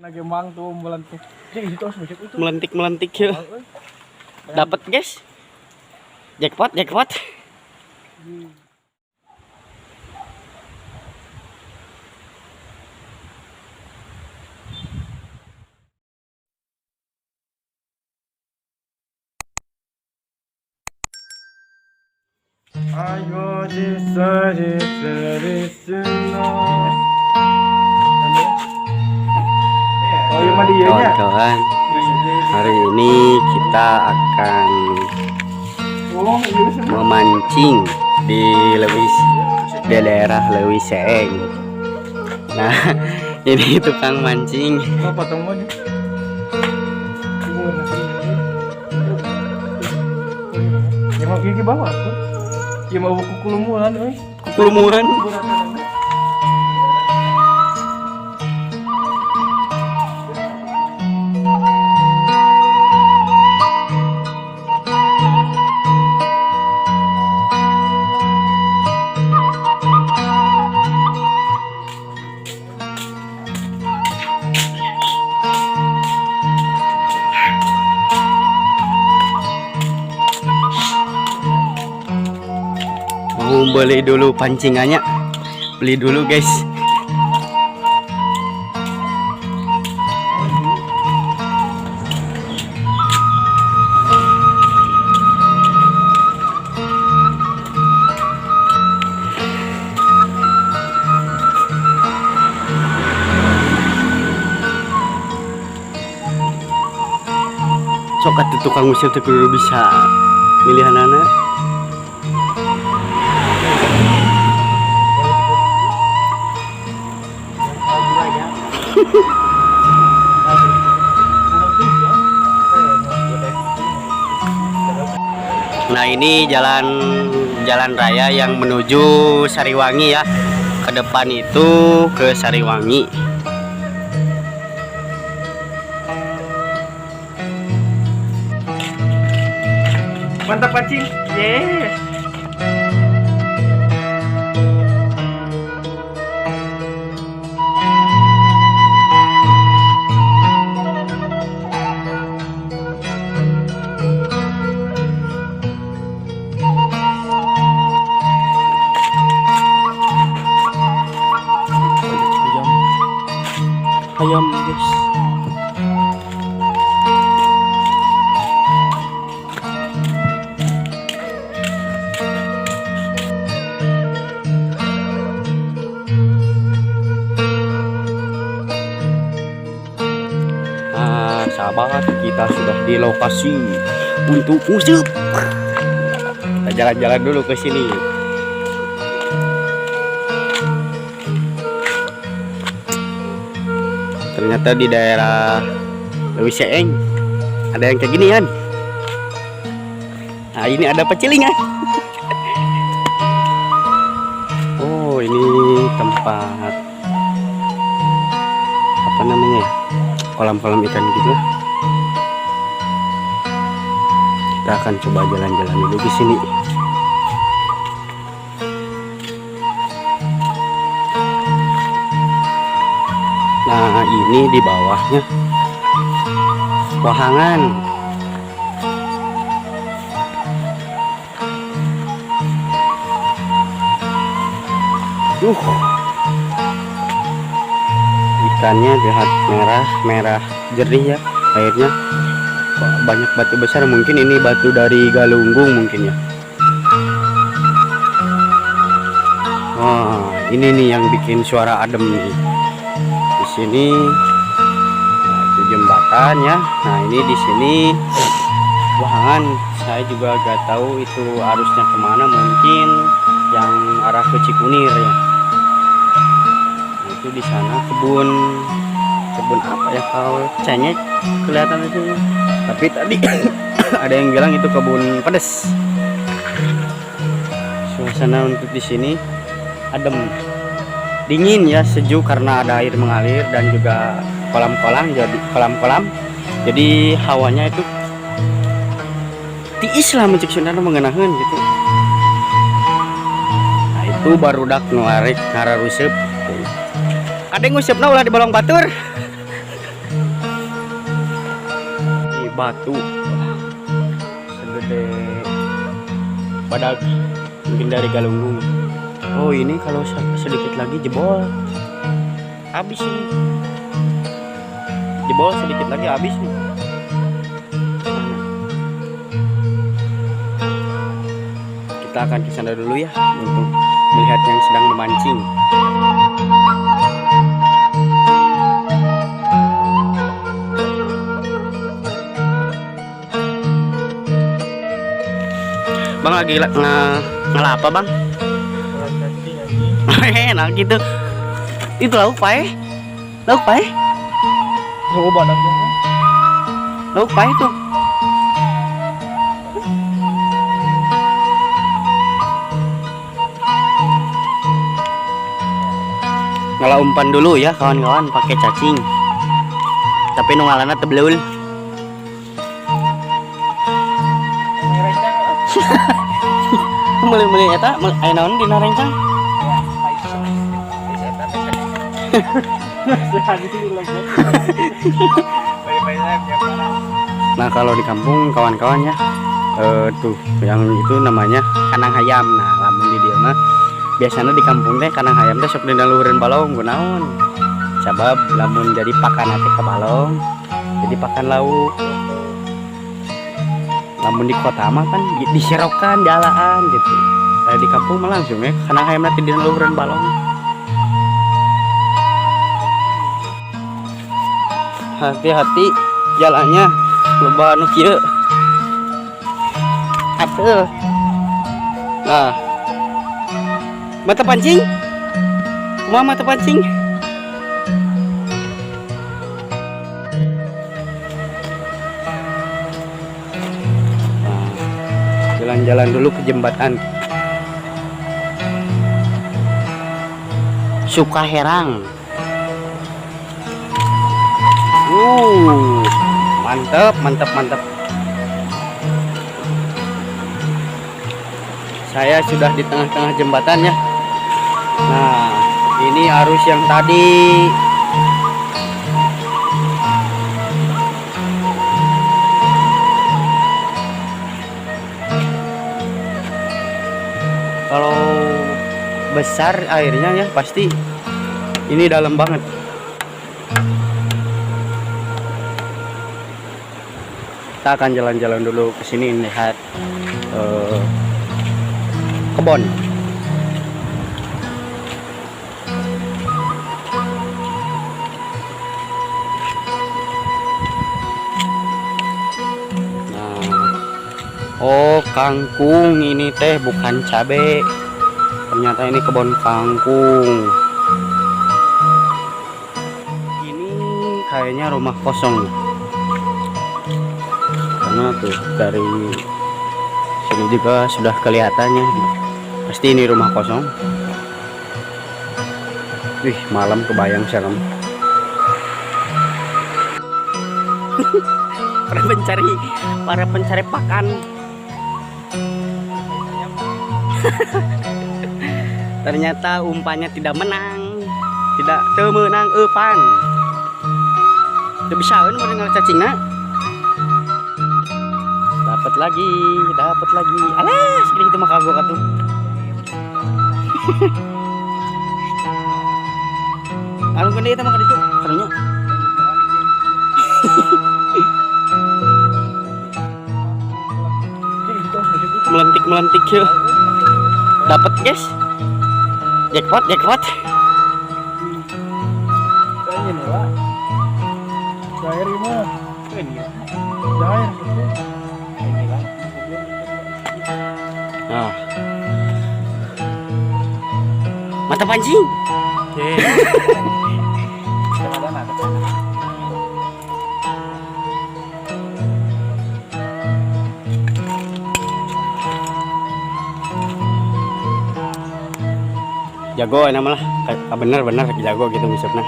Nagemang tuh melentik. Jadi itu harus macam itu. Melentik ya. Dapat guys. Jackpot. Ayo diseri senang. Oh iya mah dia nya. Kawan-kawan, hari ini kita akan memancing di daerah Leuwi Seeng. Nah, ini tukang mancing. Apa tong nih? Ya mau gigi bawa aku. Ya mau kukulumuran euy. Kulumuran. Mau beli dulu pancingannya, beli dulu guys. Sokat itu tukang usir tuh kudu bisa milih anak. Nah, ini jalan raya yang menuju Sariwangi ya. Ke depan itu ke Sariwangi. Mantap pancing. Yes. Ayam guys. Nah, sahabat, kita sudah di lokasi untuk musuh. Kita jalan-jalan dulu ke sini. Ternyata di daerah Leuwi Seeng ada yang kayak ginian. Nah, ini ada pecilingan. Oh, ini tempat apa namanya? Kolam-kolam ikan gitu. Kita akan coba jalan-jalan dulu di sini. Nah, ini di bawahnya wahangan. Ikannya lihat merah jernih ya airnya. Banyak batu besar, mungkin ini batu dari Galunggung mungkin ya. Wah, ini nih yang bikin suara adem nih. Di sini nah, itu jembatan ya. Nah, ini di sini wahangan. Saya juga gak tahu itu arusnya kemana, mungkin yang arah ke Cikunir ya. Nah, itu di sana kebun apa ya, kalau cengek kelihatan di sini. Tapi tadi ada yang bilang itu kebun pedes. Suasana untuk di sini adem, dingin ya, sejuk karena ada air mengalir dan juga kolam-kolam. Jadi hawanya itu tiis lah mencik Sunda mengenakan gitu. Nah, itu barudak nuarik ngararusup. Ada yang ngusupna ulah di balong batur. batu segede badak mungkin dari Galunggung. Oh ini kalau sedikit lagi jebol habis ini, jebol sedikit lagi habis nih. Kita akan ke sana dulu ya untuk melihat yang sedang memancing. Bang lagi ngelapa bang? Enak gitu. Itu lauk pae. Lauk pae. Oh, badaknya. Lauk pae tuh. Ngala umpan dulu ya kawan-kawan pakai cacing. Tapi nu ngalana tebelul. Mulai eta aya naon dina rencang? Nah kalau di kampung kawan-kawan ya tuh yang itu namanya kanang hayam. Nah lamun di dieu mah biasanya di kampung teh kanang hayam teh sok dina luhureun balong kunaon? Sabab lamun jadi pakan teh ke balong jadi pakan lauk. Lamun di kota mah kan diserokan jalaan gitu. Di kampung mah langsung ya kanang hayam teh dina luhureun balong. Hati-hati jalannya loba anu kieu. Atuh. Nah. Mata pancing? Kumaha mata pancing? Nah, jalan-jalan dulu ke jembatan Sukaherang. Mantap, mantap, mantap. Saya sudah di tengah-tengah jembatan ya. Nah, ini arus yang tadi. Kalau besar airnya ya pasti ini dalam banget. Kita akan jalan-jalan dulu ke sini lihat kebun. Nah, oh kangkung ini teh bukan cabe. Ternyata ini kebun kangkung. Ini kayaknya rumah kosong. Karena tuh dari sini juga sudah kelihatannya pasti ini rumah kosong. Wih malam kebayang serem. para pencari pakan. Ternyata umpannya tidak menang, tidak temenang eupan. Teu bisaeun mun ngal cacingna. Dapat lagi. Alas, gini gitu mah kagok atuh. Anu gede eta mah kaditu, karunya. Melentik ya. Dapat guys. Jackpot. Kayaknya nih lah. Cair mah. Cair. Nah. Mata pancing. Jago nama lah, bener jago gitu misalnya.